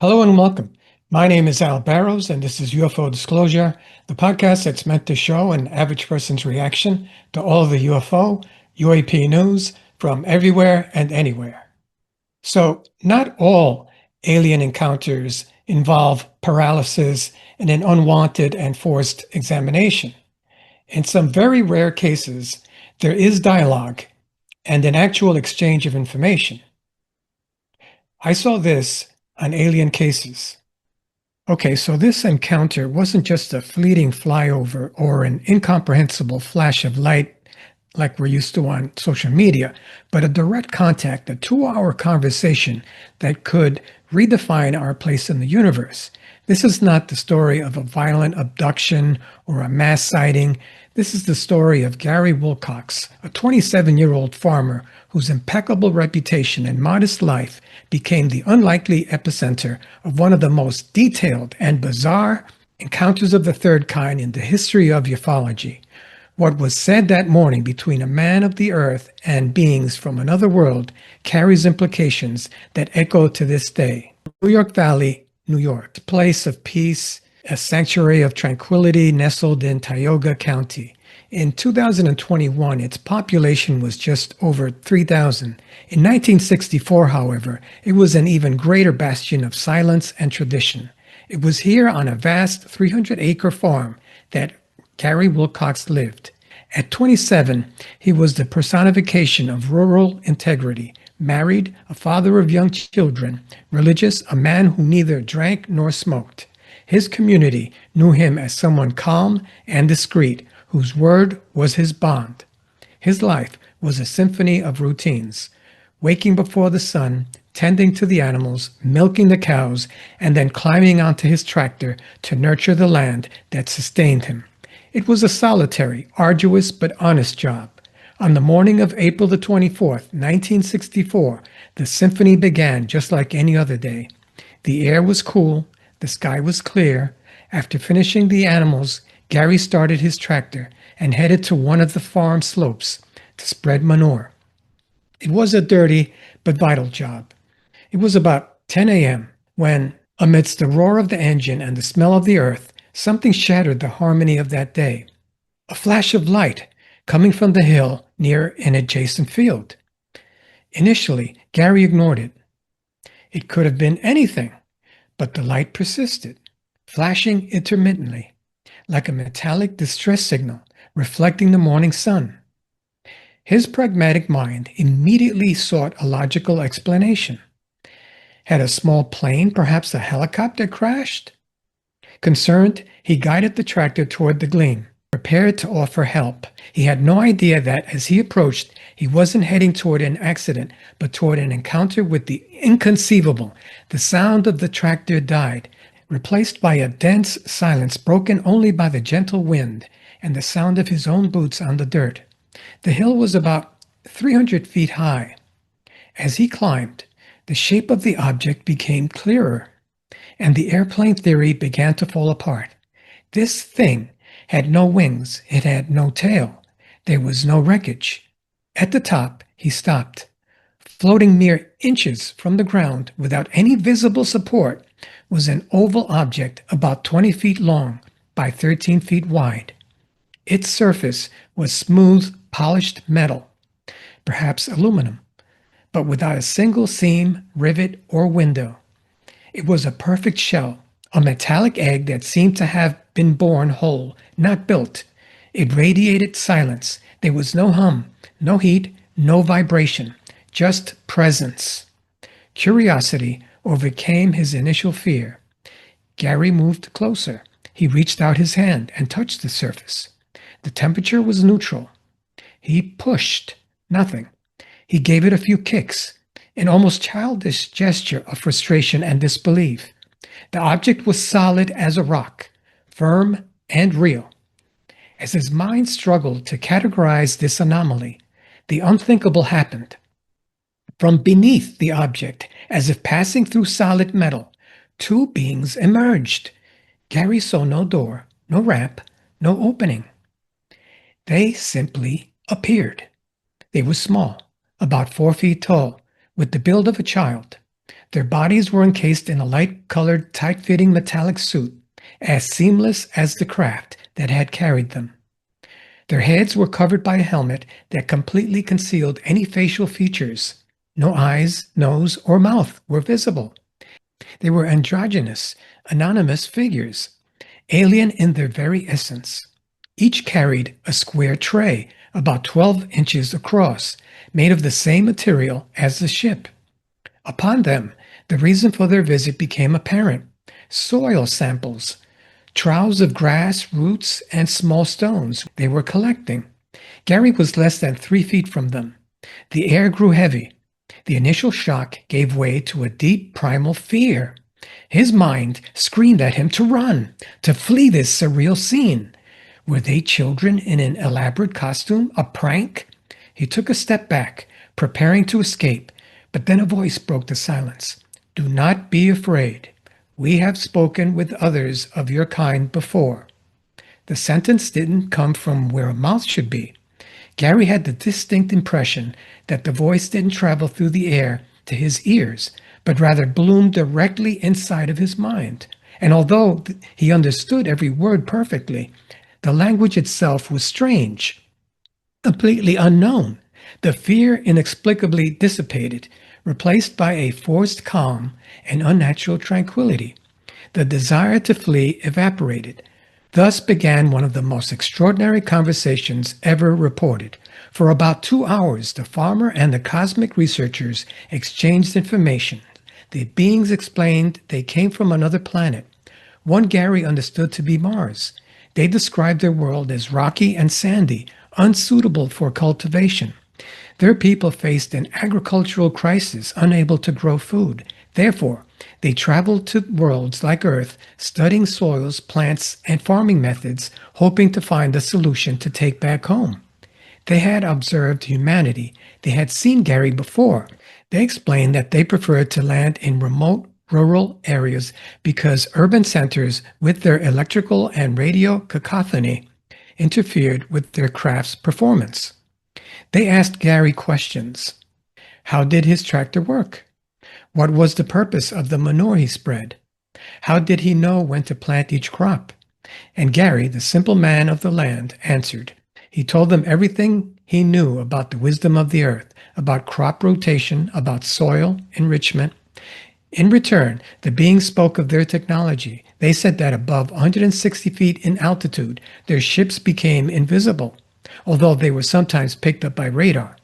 Hello and welcome. My name is Al Barrows, and this is UFO Disclosure, the podcast that's meant to show an average person's reaction to all the UFO, UAP news from everywhere and anywhere. So, not all alien encounters involve paralysis and an unwanted and forced examination. In some very rare cases, there is dialogue and an actual exchange of information. I saw this on Alien Cases. Okay, so this encounter wasn't just a fleeting flyover or an incomprehensible flash of light like we're used to on social media, but a direct contact, a 2-hour conversation that could redefine our place in the universe. This is not the story of a violent abduction or a mass sighting. This is the story of Gary Wilcox, a 27-year-old farmer whose impeccable reputation and modest life became the unlikely epicenter of one of the most detailed and bizarre encounters of the third kind in the history of ufology. What was said that morning between a man of the earth and beings from another world carries implications that echo to this day. New York Valley, New York, a place of peace, a sanctuary of tranquility nestled in Tioga County. In 2021, its population was just over 3,000. In 1964, however, it was an even greater bastion of silence and tradition. It was here on a vast 300-acre farm that Gary Wilcox lived. At 27, he was the personification of rural integrity, married, a father of young children, religious, a man who neither drank nor smoked. His community knew him as someone calm and discreet, whose word was his bond. His life was a symphony of routines, waking before the sun, tending to the animals, milking the cows, and then climbing onto his tractor to nurture the land that sustained him. It was a solitary, arduous, but honest job. On the morning of April the 24th, 1964, the symphony began just like any other day. The air was cool, the sky was clear. After finishing the animals, Gary started his tractor and headed to one of the farm slopes to spread manure. It was a dirty but vital job. It was about 10 a.m. when, amidst the roar of the engine and the smell of the earth, something shattered the harmony of that day. A flash of light coming from the hill near an adjacent field. Initially, Gary ignored it. It could have been anything, but the light persisted, flashing intermittently, like a metallic distress signal reflecting the morning sun. His pragmatic mind immediately sought a logical explanation. Had a small plane, perhaps a helicopter, crashed? Concerned, he guided the tractor toward the gleam, prepared to offer help. He had no idea that as he approached, he wasn't heading toward an accident, but toward an encounter with the inconceivable. The sound of the tractor died, replaced by a dense silence broken only by the gentle wind and the sound of his own boots on the dirt. The hill was about 300 feet high. As he climbed, the shape of the object became clearer, and the airplane theory began to fall apart. This thing had no wings, it had no tail, there was no wreckage. At the top, he stopped. Floating mere inches from the ground without any visible support was an oval object about 20 feet long by 13 feet wide. Its surface was smooth, polished metal, perhaps aluminum, but without a single seam, rivet, or window. It was a perfect shell, a metallic egg that seemed to have been born whole, not built. It radiated silence. There was no hum, no heat, no vibration, just presence. Curiosity overcame his initial fear. Gary moved closer. He reached out his hand and touched the surface. The temperature was neutral. He pushed. Nothing. He gave it a few kicks, an almost childish gesture of frustration and disbelief. The object was solid as a rock, firm and real. As his mind struggled to categorize this anomaly, the unthinkable happened. From beneath the object, as if passing through solid metal, two beings emerged. Gary saw no door, no ramp, no opening. They simply appeared. They were small, about 4 feet tall, with the build of a child. Their bodies were encased in a light-colored, tight-fitting metallic suit, as seamless as the craft that had carried them. Their heads were covered by a helmet that completely concealed any facial features. No eyes, nose, or mouth were visible. They were androgynous, anonymous figures, alien in their very essence. Each carried a square tray, about 12 inches across, made of the same material as the ship. Upon them, the reason for their visit became apparent. Soil samples, troughs of grass, roots, and small stones they were collecting. Gary was less than 3 feet from them. The air grew heavy. The initial shock gave way to a deep primal fear. His mind screamed at him to run, to flee this surreal scene. Were they children in an elaborate costume, a prank? He took a step back, preparing to escape, but then a voice broke the silence. Do not be afraid. We have spoken with others of your kind before. The sentence didn't come from where a mouth should be. Gary had the distinct impression that the voice didn't travel through the air to his ears, but rather bloomed directly inside of his mind. And although he understood every word perfectly, the language itself was strange, completely unknown. The fear inexplicably dissipated, replaced by a forced calm and unnatural tranquility. The desire to flee evaporated. Thus began one of the most extraordinary conversations ever reported. For about 2 hours, the farmer and the cosmic researchers exchanged information. The beings explained they came from another planet, one Gary understood to be Mars. They described their world as rocky and sandy, unsuitable for cultivation. Their people faced an agricultural crisis, unable to grow food. Therefore, they traveled to worlds like Earth, studying soils, plants, and farming methods, hoping to find a solution to take back home. They had observed humanity. They had seen Gary before. They explained that they preferred to land in remote, rural areas because urban centers, with their electrical and radio cacophony, interfered with their craft's performance. They asked Gary questions. How did his tractor work? What was the purpose of the manure he spread? How did he know when to plant each crop? And Gary, the simple man of the land, answered. He told them everything he knew about the wisdom of the earth, about crop rotation, about soil enrichment. In return, the beings spoke of their technology. They said that above 160 feet in altitude, their ships became invisible, although they were sometimes picked up by radar.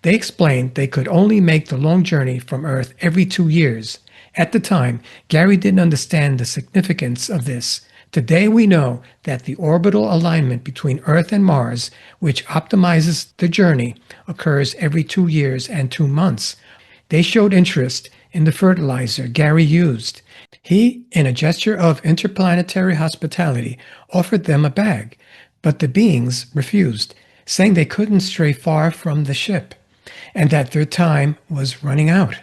They explained they could only make the long journey from Earth every 2 years. At the time, Gary didn't understand the significance of this. Today we know that the orbital alignment between Earth and Mars, which optimizes the journey, occurs every 2 years and 2 months. They showed interest in the fertilizer Gary used. He, in a gesture of interplanetary hospitality, offered them a bag, but the beings refused, saying they couldn't stray far from the ship, and that their time was running out.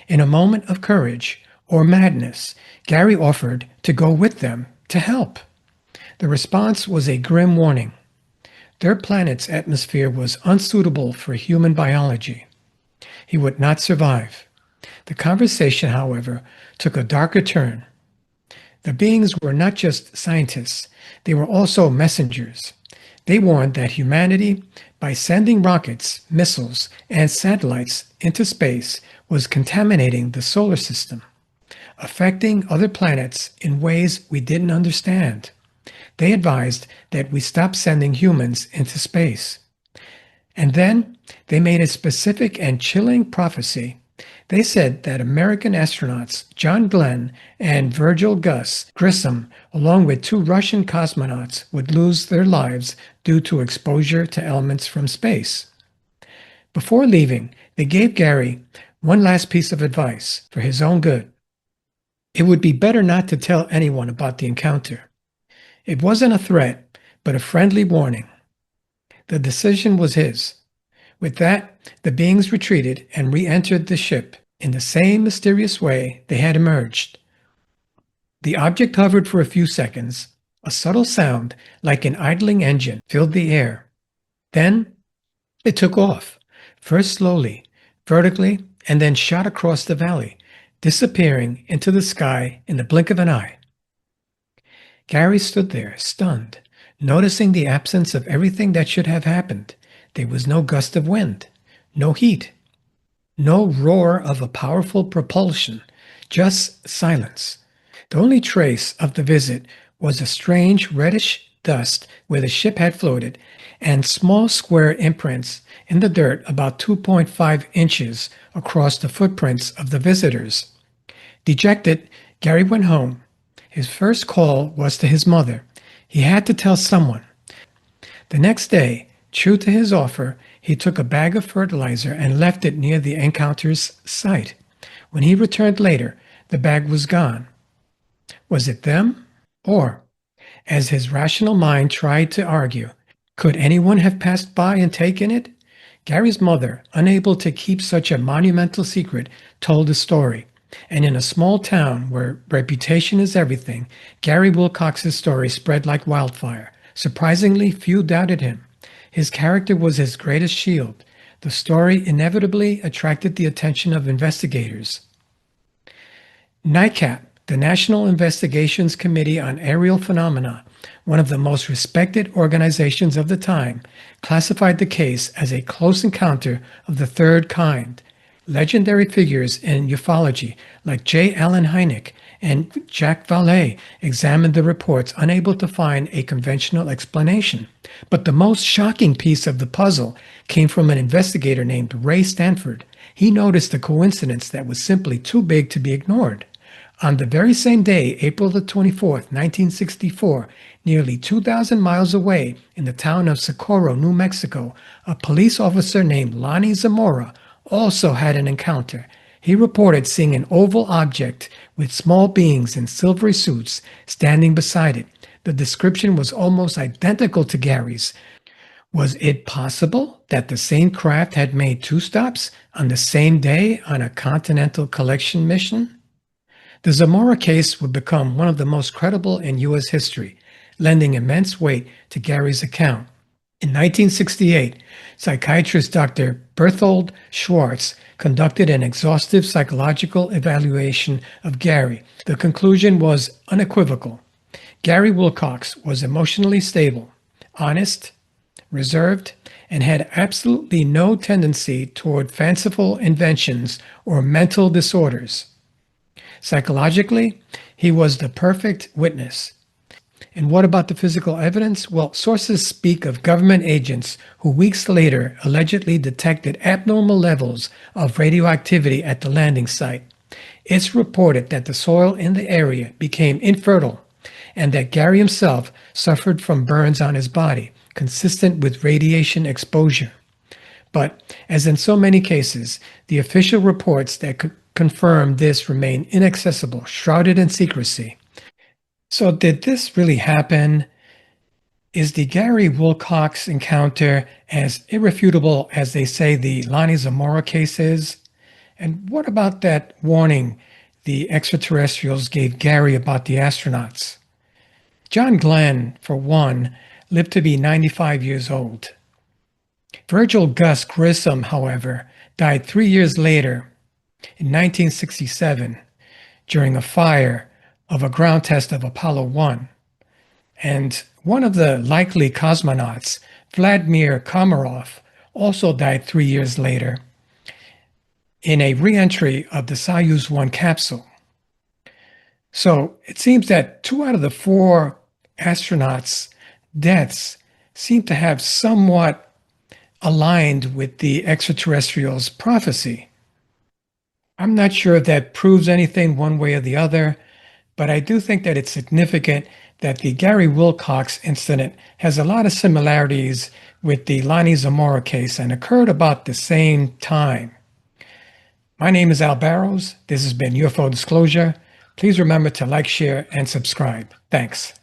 In a moment of courage or madness, Gary offered to go with them to help. The response was a grim warning. Their planet's atmosphere was unsuitable for human biology. He would not survive. The conversation, however, took a darker turn. The beings were not just scientists, they were also messengers. They warned that humanity, by sending rockets, missiles, and satellites into space, was contaminating the solar system, affecting other planets in ways we didn't understand. They advised that we stop sending humans into space. And then they made a specific and chilling prophecy. They said that American astronauts John Glenn and Virgil Gus Grissom, along with 2 Russian cosmonauts, would lose their lives due to exposure to elements from space. Before leaving, they gave Gary one last piece of advice for his own good. It would be better not to tell anyone about the encounter. It wasn't a threat, but a friendly warning. The decision was his. With that, the beings retreated and re-entered the ship in the same mysterious way they had emerged. The object hovered for a few seconds. A subtle sound, like an idling engine, filled the air. Then it took off, first slowly, vertically, and then shot across the valley. disappearing into the sky in the blink of an eye. Gary stood there, stunned, noticing the absence of everything that should have happened. There was no gust of wind, no heat, no roar of a powerful propulsion, just silence. The only trace of the visit was a strange reddish dust where the ship had floated and small square imprints in the dirt about 2.5 inches across the footprints of the visitors. Dejected, Gary went home. His first call was to his mother. He had to tell someone. The next day, true to his offer, he took a bag of fertilizer and left it near the encounter's site. When he returned later, the bag was gone. Was it them? Or, as his rational mind tried to argue, could anyone have passed by and taken it? Gary's mother, unable to keep such a monumental secret, told the story. And in a small town where reputation is everything, Gary Wilcox's story spread like wildfire. Surprisingly, few doubted him. His character was his greatest shield. The story inevitably attracted the attention of investigators. NICAP, the National Investigations Committee on Aerial Phenomena, one of the most respected organizations of the time, classified the case as a close encounter of the third kind. Legendary figures in ufology like J. Allen Hynek and Jacques Vallée examined the reports, unable to find a conventional explanation. But the most shocking piece of the puzzle came from an investigator named Ray Stanford. He noticed a coincidence that was simply too big to be ignored. On the very same day, April the 24th, 1964, nearly 2,000 miles away in the town of Socorro, New Mexico, a police officer named Lonnie Zamora also had an encounter. He reported seeing an oval object with small beings in silvery suits standing beside it. The description was almost identical to Gary's. Was it possible that the same craft had made two stops on the same day on a continental collection mission? The Zamora case would become one of the most credible in U.S. history, lending immense weight to Gary's account. In 1968, psychiatrist Dr. Berthold Schwartz conducted an exhaustive psychological evaluation of Gary. The conclusion was unequivocal. Gary Wilcox was emotionally stable, honest, reserved, and had absolutely no tendency toward fanciful inventions or mental disorders. Psychologically, he was the perfect witness. And what about the physical evidence? Well, sources speak of government agents who weeks later allegedly detected abnormal levels of radioactivity at the landing site. It's reported that the soil in the area became infertile and that Gary himself suffered from burns on his body, consistent with radiation exposure. But, as in so many cases, the official reports that could confirm this remain inaccessible, shrouded in secrecy. So did this really happen? Is the Gary Wilcox encounter as irrefutable as they say the Lonnie Zamora case is? And what about that warning the extraterrestrials gave Gary about the astronauts? John Glenn, for one, lived to be 95 years old. Virgil Gus Grissom, however, died 3 years later in 1967 during a fire of a ground test of Apollo 1. And one of the likely cosmonauts, Vladimir Komarov, also died 3 years later in a re-entry of the Soyuz 1 capsule. So it seems that 2 out of the 4 astronauts' deaths seem to have somewhat aligned with the extraterrestrials' prophecy. I'm not sure if that proves anything one way or the other, but I do think that it's significant that the Gary Wilcox incident has a lot of similarities with the Lonnie Zamora case and occurred about the same time. My name is Al Barrows. This has been UFO Disclosure. Please remember to like, share, and subscribe. Thanks.